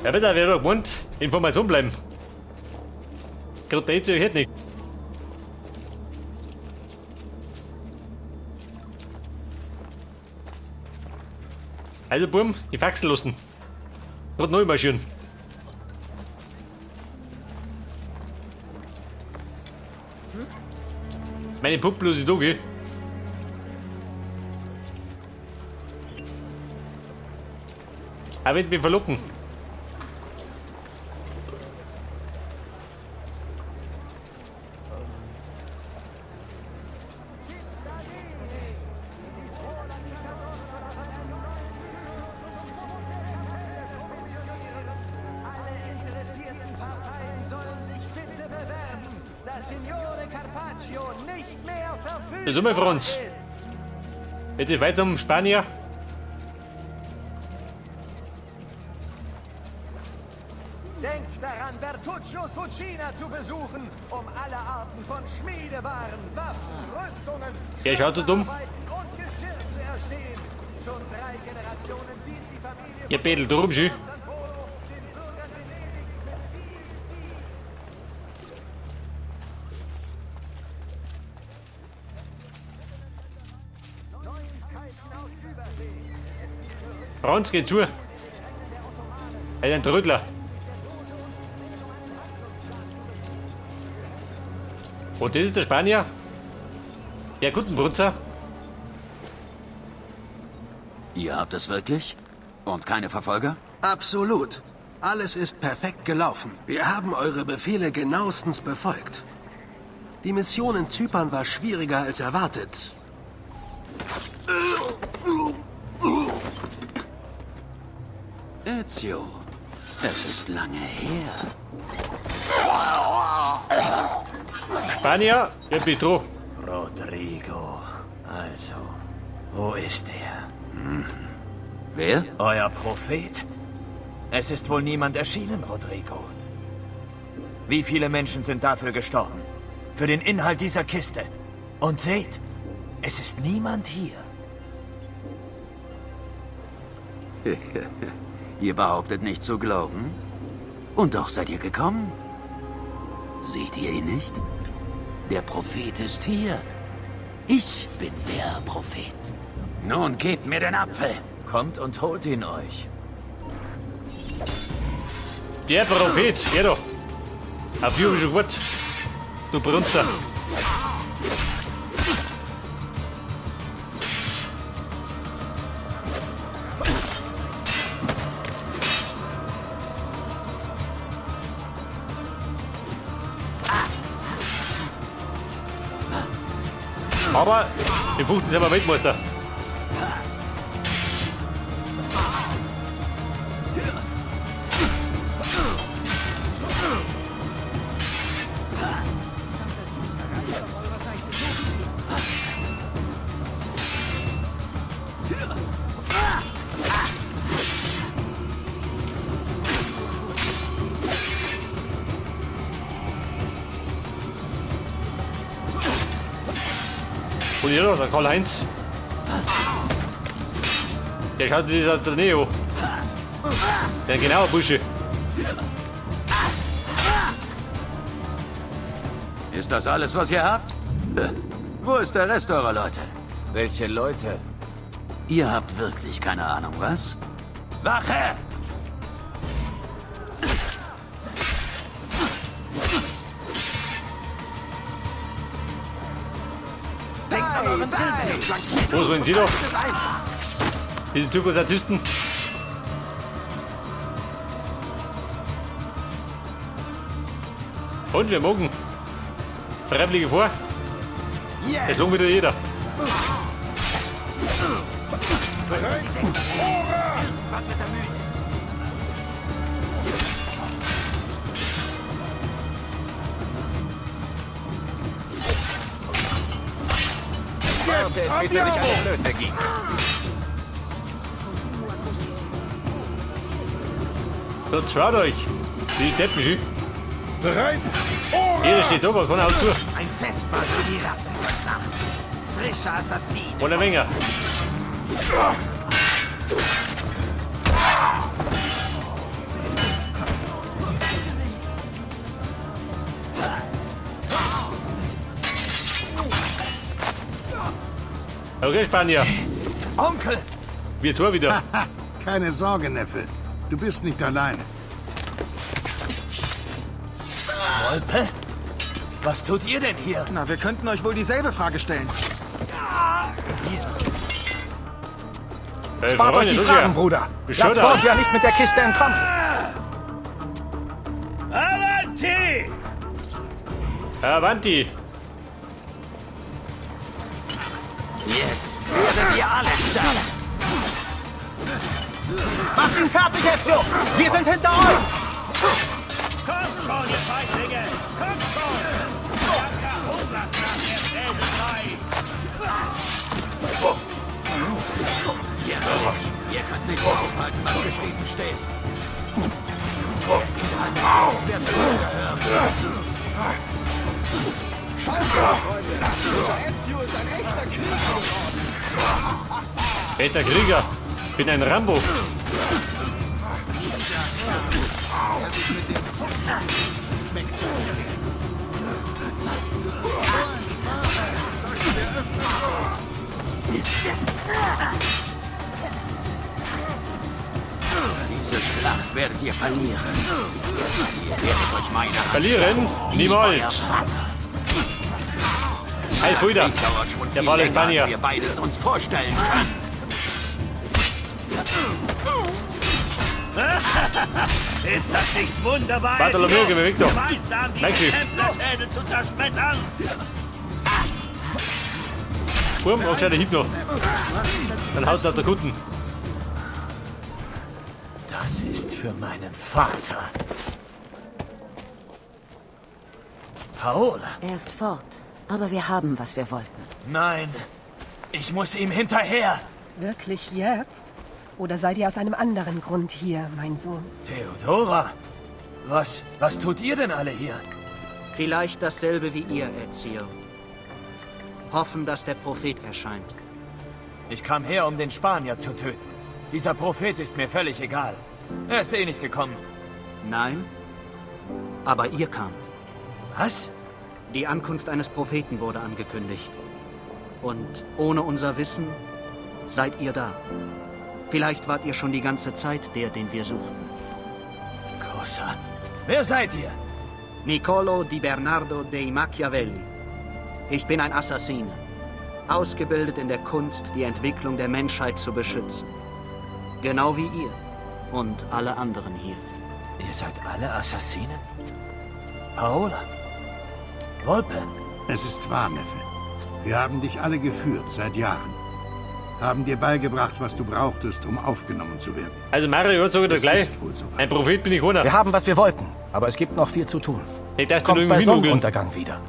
Ja, wird wieder gewohnt. Information bleiben. Gerade der hätte nicht. Also, Burm, die Faxen lassen. Gerade neu marschieren. Meine Puppe los ist da, gell? Er wird mich verlocken. Das ist immer für uns. Bitte weiter um Spanier. Denkt daran, Bertuccios Fucina zu besuchen, um alle Arten von Schmiedewaren, Waffen, Rüstungen, Ja, schaut so dumm. und Geschirr zu erstehen. Schon 3 Generationen sieht die Familie Ihr bedelt drum, schön. San Polo den Bürgern Venedigs mit viel Neuigkeiten aus Übersee. Franz geht zu. Er ist ein Trödler. Und das ist der Spanier. Der Guttenbrunzer. Ihr habt es wirklich? Und keine Verfolger? Absolut. Alles ist perfekt gelaufen. Wir haben eure Befehle genauestens befolgt. Die Mission in Zypern war schwieriger als erwartet. Ezio, es ist lange her. Spanier, der Petro. Rodrigo. Also, wo ist er? Wer? Euer Prophet. Es ist wohl niemand erschienen, Rodrigo. Wie viele Menschen sind dafür gestorben? Für den Inhalt dieser Kiste. Und seht, es ist niemand hier. Ihr behauptet nicht zu glauben? Und doch seid ihr gekommen? Seht ihr ihn nicht? Der Prophet ist hier. Ich bin der Prophet. Nun gebt mir den Apfel. Kommt und holt ihn euch. Der Prophet, geh doch. Auf Jubel schon gut. Du Brunzer. Aber wir buchten sind wir Weltmeister. Und hier noch der Karl-Heinz. Der schaut dieser der Neo. Der genaue Busche. Ist das alles, was ihr habt? Wo ist der Rest eurer Leute? Welche Leute? Ihr habt wirklich keine Ahnung, was? Wache! Wo sind Sie doch? Die Zuckersatisten. Und wir mogen. Freiwillige vor. Es lohnt wieder jeder. Bis er sich eine Flöße gibt. So, traut euch. Die Deppen, schü. Bereit? Jeder steht oben, kann auch zu. Ein Festmahl für die Ratten des Nachts. Frischer Assassin. Oder Wenger. Okay, Spanier. Onkel! Wir tun wieder. Keine Sorge, Neffe. Du bist nicht alleine. Wolpe? Was tut ihr denn hier? Na, wir könnten euch wohl dieselbe Frage stellen. Spart euch die Fragen, Bruder. Lasst uns ja nicht mit der Kiste entkommen. Avanti! Avanti. Jetzt werden wir alle sterben. Macht ihn fertig, Ezio! Wir sind hinter euch! Kommt schon, ihr Feiglinge! Kommt schon! Jahrhundert nach der Felsenei! Ihr könnt nicht aufhalten, was geschrieben steht. Ezio ist ein echter Krieger. Echter Krieger. Bin ein Rambo. Diese Schlacht werdet ihr verlieren. Ihr werdet euch meine Hand Verlieren? Euer Niemals. Vater. Hey, Fuida. Das dauert schon Der viel faule länger, als Spanier. wir beides uns vorstellen können. Ist das nicht wunderbar? Bartolomeo, geh mir weg, doch. Gemeinsam die Danke. Templerschädel zu zerschmettern! Wurm, auch der Hieb noch. Dann haut's auf der Kutten. Das ist für meinen Vater. Paola? Er ist fort, aber wir haben, was wir wollten. Nein, ich muss ihm hinterher. Wirklich jetzt? Oder seid ihr aus einem anderen Grund hier, mein Sohn? Theodora, was tut ihr denn alle hier? Vielleicht dasselbe wie ihr, Ezio. Hoffen, dass der Prophet erscheint. Ich kam her, um den Spanier zu töten. Dieser Prophet ist mir völlig egal. Er ist eh nicht gekommen. Nein, aber ihr kamt. Was? Die Ankunft eines Propheten wurde angekündigt. Und ohne unser Wissen seid ihr da. Vielleicht wart ihr schon die ganze Zeit der, den wir suchten. Cosa. Wer seid ihr? Niccolo di Bernardo dei Machiavelli. Ich bin ein Assassine, ausgebildet in der Kunst, die Entwicklung der Menschheit zu beschützen. Genau wie ihr und alle anderen hier. Ihr seid alle Assassinen? Paola? Wolpe? Es ist wahr, Neffe. Wir haben dich alle geführt, seit Jahren. Haben dir beigebracht, was du brauchtest, um aufgenommen zu werden. Also Mario, sag ich dir Es gleich. ist wohl soweit. Ein Prophet bin ich ohne. Wir haben, was wir wollten, aber es gibt noch viel zu tun. Ich darf Kommt nur bei irgendwie nugeln. Sonnenuntergang wieder.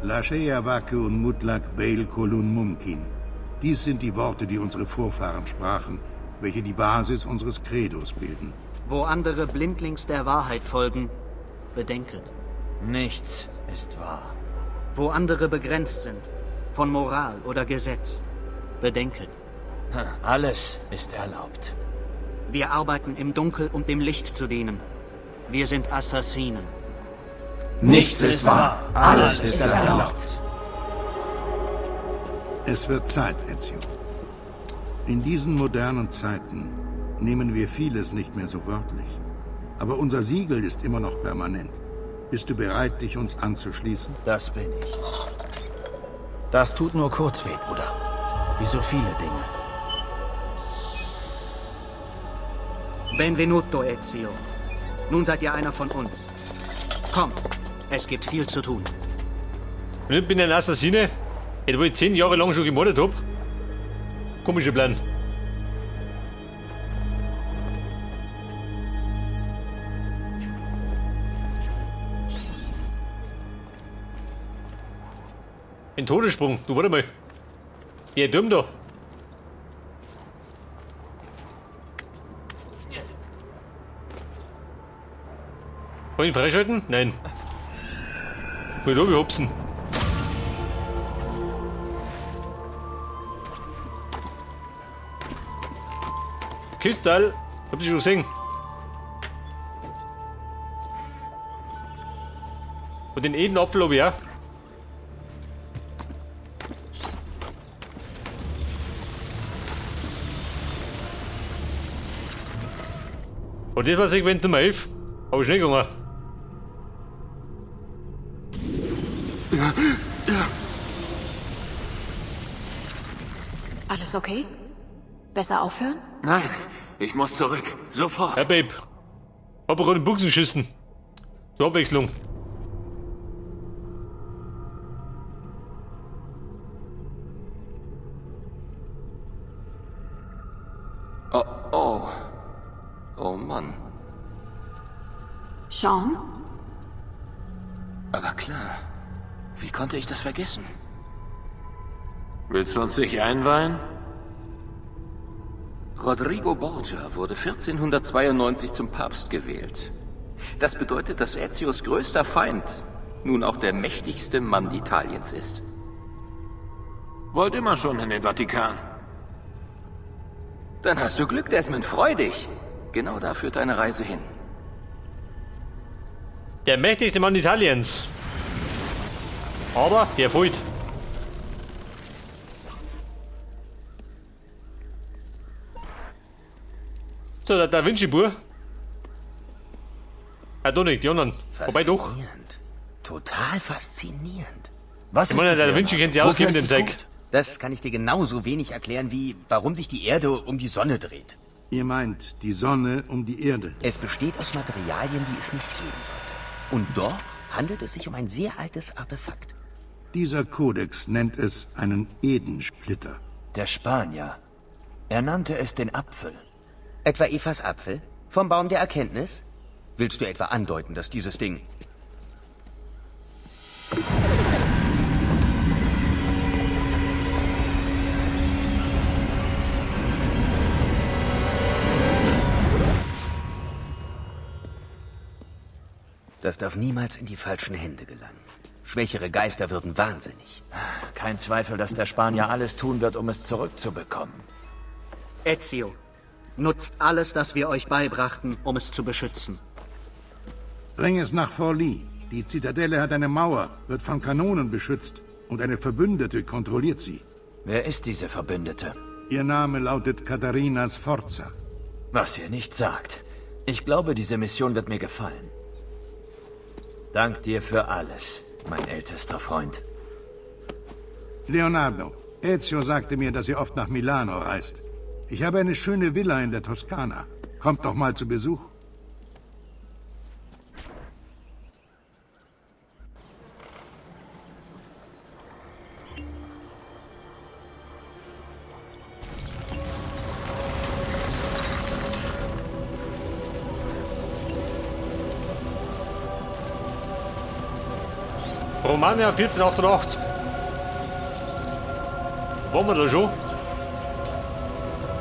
Lashea Vakun Mutlak Beil Kolun Mumkin. Dies sind die Worte, die unsere Vorfahren sprachen, welche die Basis unseres Credos bilden. Wo andere blindlings der Wahrheit folgen, bedenket. Nichts ist wahr. Wo andere begrenzt sind, von Moral oder Gesetz, bedenket. Alles ist erlaubt. Wir arbeiten im Dunkel, um dem Licht zu dienen. Wir sind Assassinen. Nichts ist wahr. Alles ist erlaubt. Es wird Zeit, Ezio. In diesen modernen Zeiten nehmen wir vieles nicht mehr so wörtlich. Aber unser Siegel ist immer noch permanent. Bist du bereit, dich uns anzuschließen? Das bin ich. Das tut nur kurz weh, Bruder. Wie so viele Dinge. Benvenuto, Ezio. Nun seid ihr einer von uns. Kommt, es gibt viel zu tun. Und ich bin ein Assassine, wo ich 10 Jahre lang schon gemordet hab. Komischer Plan. Ein Todessprung, du warte mal. Ihr dumm da. Wollen ihn freischalten? Nein. Will ich hupsen. Kistal, habt ihr schon gesehen? Und den Edenapfel habe ich auch. Und das war Segment Nummer 11. Habe ich schnell gegangen. Alles okay? Besser aufhören? Nein, ich muss zurück. Sofort. Ja, Babe. Hab gerade den Buchsen geschissen. Zur Abwechslung. Oh, oh. Oh Mann. Sean? Aber klar. Wie konnte ich das vergessen? Willst du uns nicht einweihen? Rodrigo Borgia wurde 1492 zum Papst gewählt. Das bedeutet, dass Ezios größter Feind nun auch der mächtigste Mann Italiens ist. Wollt immer schon in den Vatikan. Dann hast du Glück, Desmond. Freu dich. Genau da führt deine Reise hin. Der mächtigste Mann Italiens. Aber der fehlt. So, der Da Vinci-Bur. Ah, doch nicht, die anderen. Wobei doch. Faszinierend. Total faszinierend. Ich meine, der Da Vinci kennt sich aus, gib ihm den Sack. Das kann ich dir genauso wenig erklären, wie warum sich die Erde um die Sonne dreht. Ihr meint die Sonne um die Erde? Es besteht aus Materialien, die es nicht geben sollte. Und doch handelt es sich um ein sehr altes Artefakt. Dieser Kodex nennt es einen Edensplitter. Der Spanier. Er nannte es den Apfel. Etwa Evas Apfel? Vom Baum der Erkenntnis? Willst du etwa andeuten, dass dieses Ding... Das darf niemals in die falschen Hände gelangen. Schwächere Geister würden wahnsinnig. Kein Zweifel, dass der Spanier alles tun wird, um es zurückzubekommen. Ezio, nutzt alles, das wir euch beibrachten, um es zu beschützen. Bring es nach Forli. Die Zitadelle hat eine Mauer, wird von Kanonen beschützt und eine Verbündete kontrolliert sie. Wer ist diese Verbündete? Ihr Name lautet Katharina Sforza. Was ihr nicht sagt. Ich glaube, diese Mission wird mir gefallen. Dank dir für alles, mein ältester Freund. Leonardo, Ezio sagte mir, dass ihr oft nach Milano reist. Ich habe eine schöne Villa in der Toskana. Kommt doch mal zu Besuch. Romania 1488. Waren wir da schon?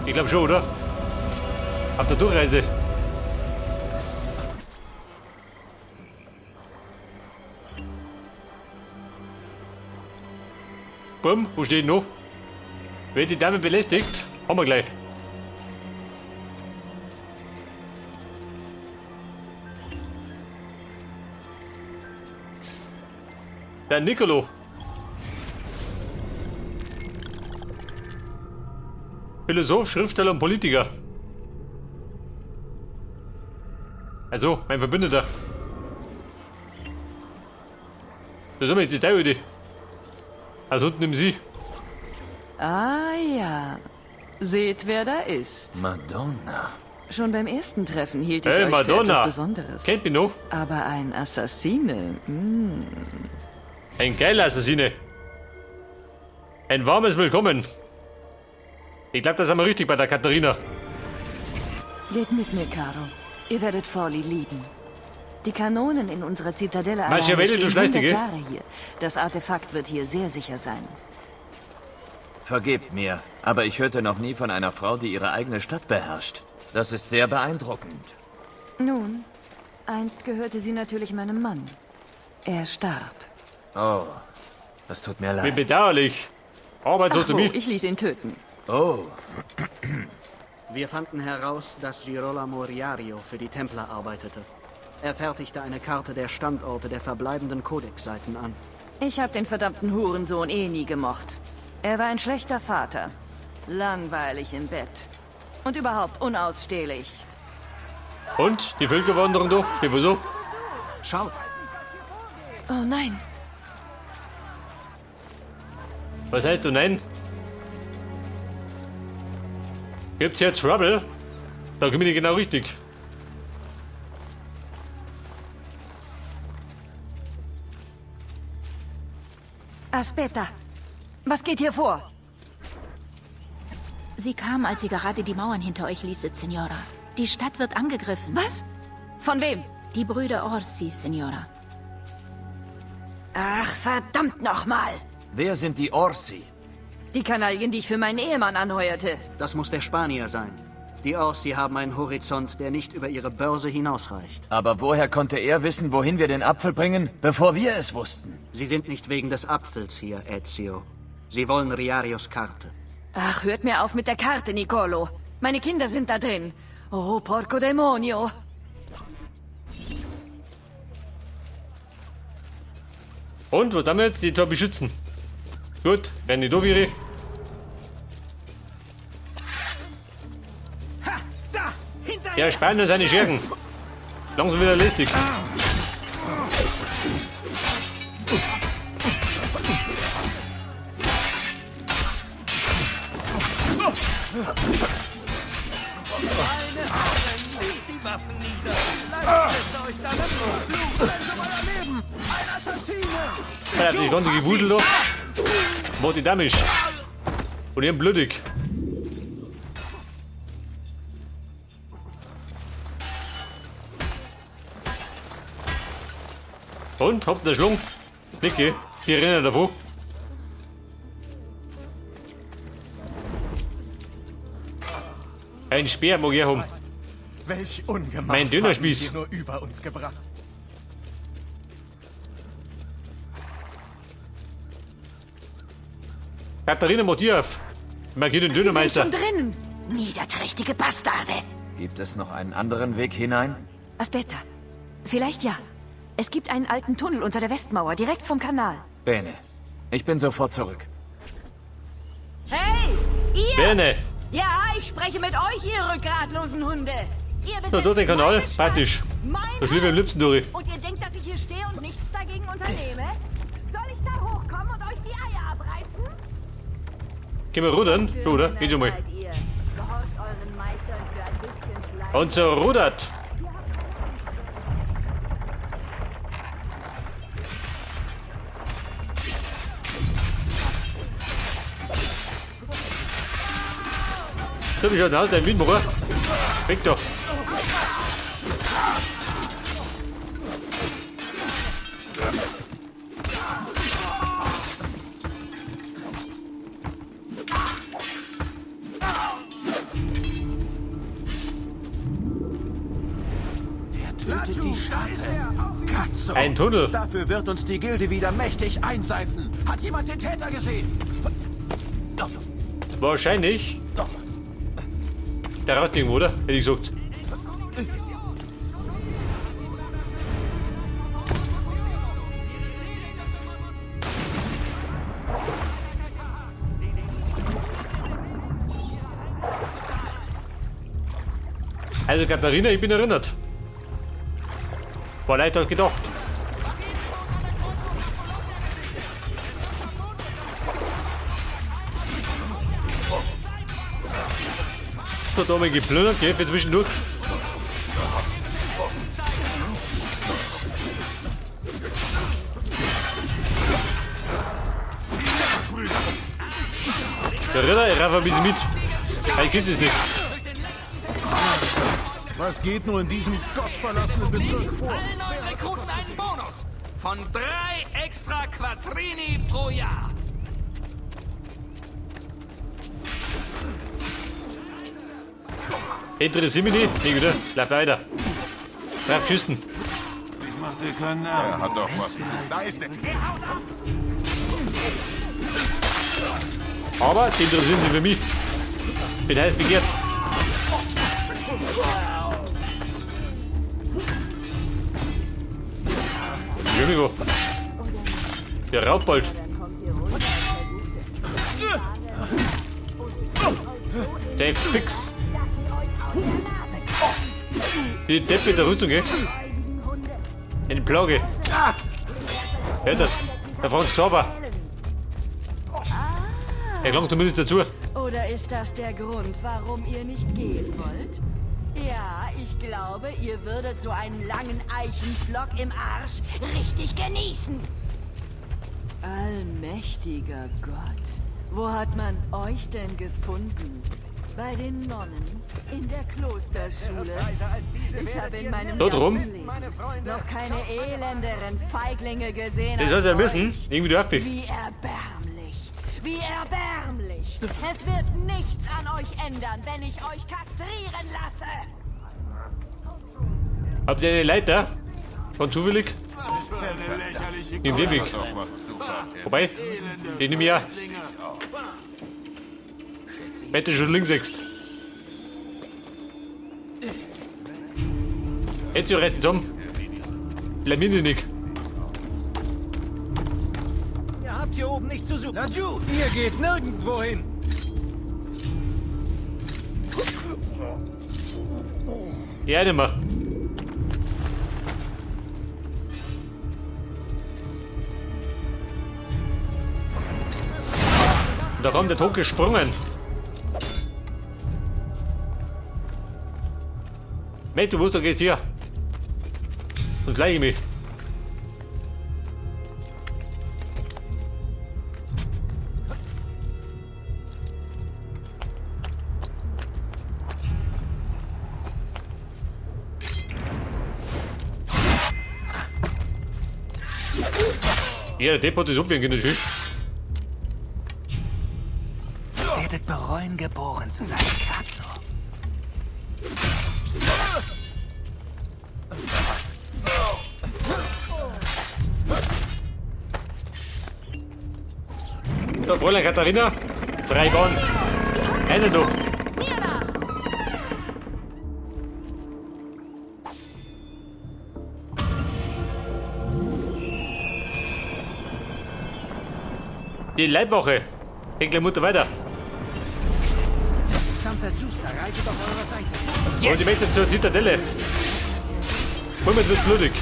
Ich glaube schon, oder? Auf der Durchreise. Bumm, wo steht noch? Wer die Dame belästigt, haben wir gleich. Der Nicolo. Philosoph, Schriftsteller und Politiker. Also, mein Verbündeter. Das ist immer die Teilhütte. Also unten im See. Ah ja. Seht, wer da ist. Madonna. Schon beim ersten Treffen hielt ich Hey, euch Madonna. für etwas Besonderes. Kennt mich noch? Aber ein Assassine, Ein geiler Assassine. Ein warmes Willkommen. Ich glaube, da sind wir richtig bei der Katharina. Geht mit mir, Caro. Ihr werdet Forli lieben. Die Kanonen in unserer Zitadelle Machiavelli, du stehen 100 Schleichtige. Jahre hier. Das Artefakt wird hier sehr sicher sein. Vergebt mir, aber ich hörte noch nie von einer Frau, die ihre eigene Stadt beherrscht. Das ist sehr beeindruckend. Nun, einst gehörte sie natürlich meinem Mann. Er starb. Oh, das tut mir Wie leid. bedauerlich. Arbeit Ach tut wo, mich. ich ließ ihn töten. Oh, Wir fanden heraus, dass Girolamo Riario für die Templer arbeitete. Er fertigte eine Karte der Standorte der verbleibenden Codex-Seiten an. Ich hab den verdammten Hurensohn eh nie gemocht. Er war ein schlechter Vater. Langweilig im Bett. Und überhaupt unausstehlich. Und? Die Völkerwanderung doch? Ja, wieso? Schaut. Oh nein. Was heißt du nein? Gibt's hier Trouble? Da komme ich nicht genau richtig. Aspetta. Was geht hier vor? Sie kam, als sie gerade die Mauern hinter euch ließet, Signora. Die Stadt wird angegriffen. Was? Von wem? Die Brüder Orsi, Signora. Ach, verdammt nochmal. Wer sind die Orsi? Die Kanaillen, die ich für meinen Ehemann anheuerte. Das muss der Spanier sein. Die Orsi haben einen Horizont, der nicht über ihre Börse hinausreicht. Aber woher konnte er wissen, wohin wir den Apfel bringen, bevor wir es wussten? Sie sind nicht wegen des Apfels hier, Ezio. Sie wollen Riarios Karte. Ach, hört mir auf mit der Karte, Nicolo. Meine Kinder sind da drin. Oh, porco demonio. Und, was haben wir jetzt? Die Tor beschützen. Gut, wenn die da wäre. Ja, Spanier seine Schergen. Langsam wieder lästig. Die Waffen nieder! Lasst euch da nicht nur! Blut, euer Leben! Ein Assassine! Er hat die ganze Gewudel da. Macht die Damage. Und ihren blödig. Und, habt ihr Schlung? Niki, die rennen davon. Ein Speer mag ich haben. Welch Ungemach mein Dönerspieß. haben Sie nur über uns gebracht. Katharina Motiaf. Markiert den Dönermeister. Sie sind schon drin. Niederträchtige Bastarde. Gibt es noch einen anderen Weg hinein? Aspetta. Vielleicht ja. Es gibt einen alten Tunnel unter der Westmauer, direkt vom Kanal. Bene. Ich bin sofort zurück. Hey, ihr! Bene. Ja, ich spreche mit euch, ihr rückgratlosen Hunde. Ihr Na, dort den Kanal. Praktisch. Da schliefe ich am liebsten durch. Und ihr denkt, dass ich hier stehe und nichts dagegen unternehme? Soll ich da hochkommen und euch die Eier abreißen? Gehen wir rudern? So, oder? Geht schon mal. Und so rudert. Du bist ja halt ein Windmoor. Weg doch. Tötet die Schafe. Katzo. Ein Tunnel. Dafür wird uns die Gilde wieder mächtig einseifen. Hat jemand den Täter gesehen? Wahrscheinlich. Der Ratting, oder? Hätte ich gesagt. Also Katharina, ich bin erinnert. War leichter als gedacht. Da haben wir geplündert, gell, für zwischendurch. Der Ritter, er rafft ein bisschen mit. Ich gibt es nicht. Was geht nur in diesem gottverlassenen Bezirk vor? Allen neuen Rekruten einen Bonus von 3 extra Quattrini pro Jahr. Interessiert mich nicht. Nee, wieder. Lauf weiter. Lauf schießen. Ich mach dir keinen Namen. Er hat doch was. Da ist er. Aber die interessieren sich für mich. Bin heiß begehrt. Domingo. Der Raubbold. Dave Fix. Die Deppe in der Rüstung, gell? Eine Plage. Hört das? Der Franz Xaver. Er gelangt zumindest dazu. Oder ist das der Grund, warum ihr nicht gehen wollt? Ja, ich glaube, ihr würdet so einen langen Eichenpflock im Arsch richtig genießen. Allmächtiger Gott, wo hat man euch denn gefunden? Bei den Nonnen? In der Klosterschule? Ich habe in meinem Dort rum? Leben noch keine elenderen Feiglinge gesehen. Das soll ja wissen. Irgendwie darf ich. Wie erbärmlich! Wie erbärmlich! Es wird nichts an euch ändern, wenn ich euch kastrieren lasse! Habt ihr eine Leiter? Von zufällig? Im Weg. Vorbei? Den nehme ich ja. Wette schon links sechst. Jetzt rechts zusammen. Lamine nicht. Ihr habt hier oben nicht zu suchen. Naju, ihr geht nirgendwo hin. Ja, nicht mehr. Da kommt der Tod gesprungen. Mate, du wusstest, du gehst hier. Sonst leih ich mich. Ja, der Depp hat das abwinken, das ist. Werdet bereuen, geboren zu sein, Katzo. So, Fräulein Katharina, Freibahn. Einen noch. Die Leibwache. Henkle Mutter weiter. Santa Giusta, reitet auf eurer Seite. Und die Mädchen zur Zitadelle. Moment wird's blutig.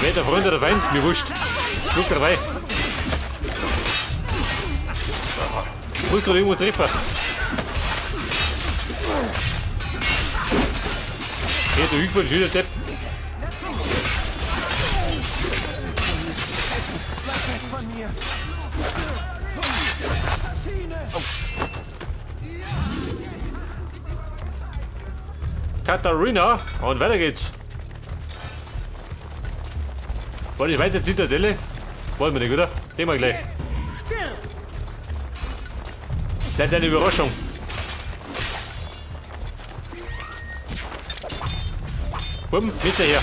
Wer der Freund oder Feind? Mir wurscht. Schluck dabei. Muss gerade irgendwas treffen. Hier, der Hügel von Schüler Depp. Katharina und weiter geht's. Wollen wir weiter Zitadelle? Wollen wir nicht, oder? Gehen wir gleich. Das ist eine Überraschung. Bumm, Messer her.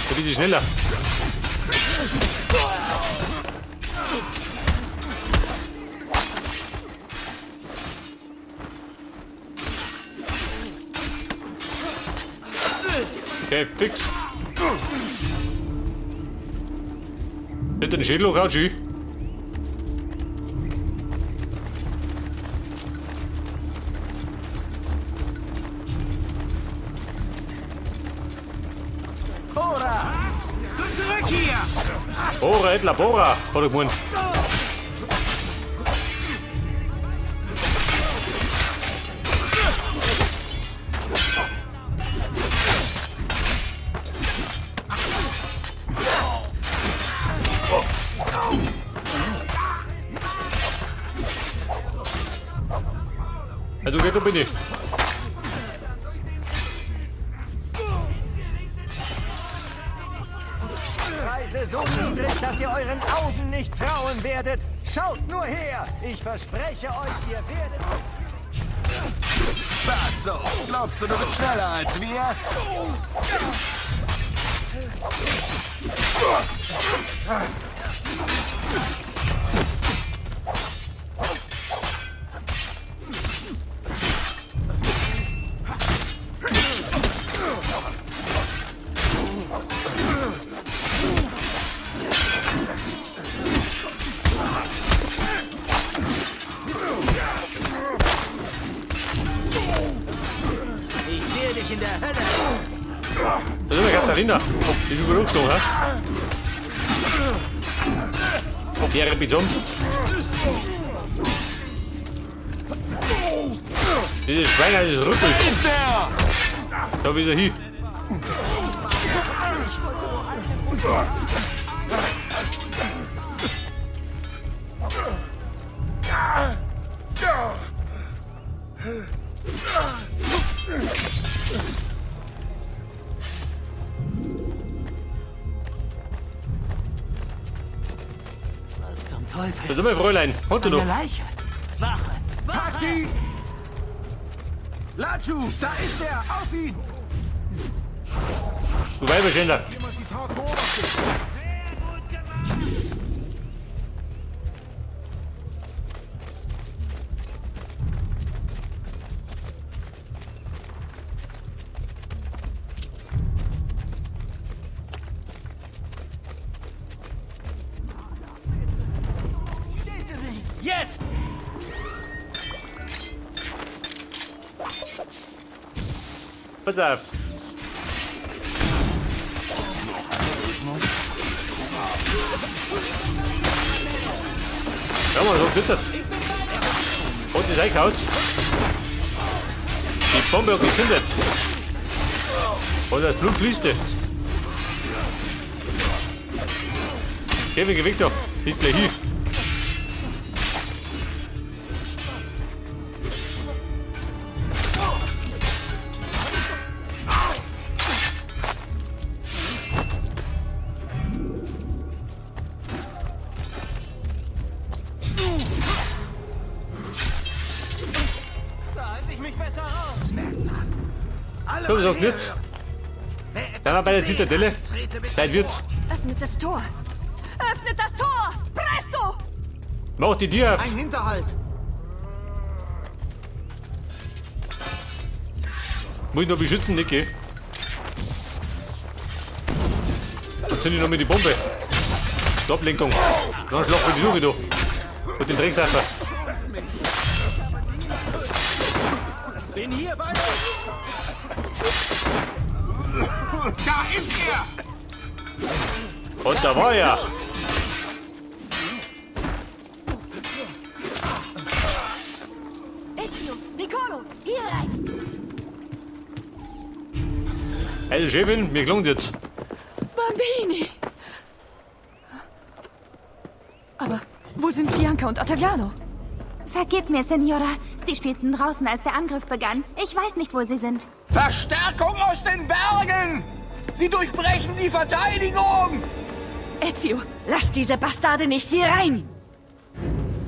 Ein bisschen schneller. Okay, fix. Bitte den Schädel hoch, G. Bora! Zurück hier! Bora, Edler, Bora! Hat er gemeint. Ja, du gehst, da bin ich. Preise so niedrig, dass ihr euren Augen nicht trauen werdet. Schaut nur her! Ich verspreche euch, ihr werdet... Bazzo, glaubst du, du bist schneller als wir? dich in der Hölle. Da sind wir, Katharina. Die ist gut umgestoßen, hä? Der rennt mich um. Dieses Schwein, dieses Rüppel. Da wie ist er hin. Was zum Teufel? Da sind wir, Fräulein. Kommt du noch? Leiche. Wache. Packt ihn! Laju, da ist er! Auf ihn! Du Weiberschänder. Jetzt! Pass auf. Ja, man, so geht das. Und das Eichhaus. Die Bombe hat gezündet. Und das Blut fließt. Kevin, geh weg doch. Ist gleich hier. Komm, sag nichts. Da war bei der Zitadelle. Zeit wird's. Öffnet das Tor! Öffnet das Tor! Presto! Mach die Tür auf. Ein Hinterhalt! Muss ich noch beschützen, Niki? Dann zünd ich noch mit die Bombe. Die Ablenkung. Dann schlafen wir die Luke da. Und den Drecksaffer. Bin hier bei euch! Da ist er! Und da war er. Ezio, Nicolo, hier rein! Also Chefin, mir gelungen jetzt. Bambini! Aber wo sind Bianca und Ottaviano? Vergib mir, Signora. Sie spielten draußen, als der Angriff begann. Ich weiß nicht, wo sie sind. Verstärkung aus den Bergen! Sie durchbrechen die Verteidigung! Ezio, lass diese Bastarde nicht hier rein!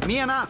Mir nach!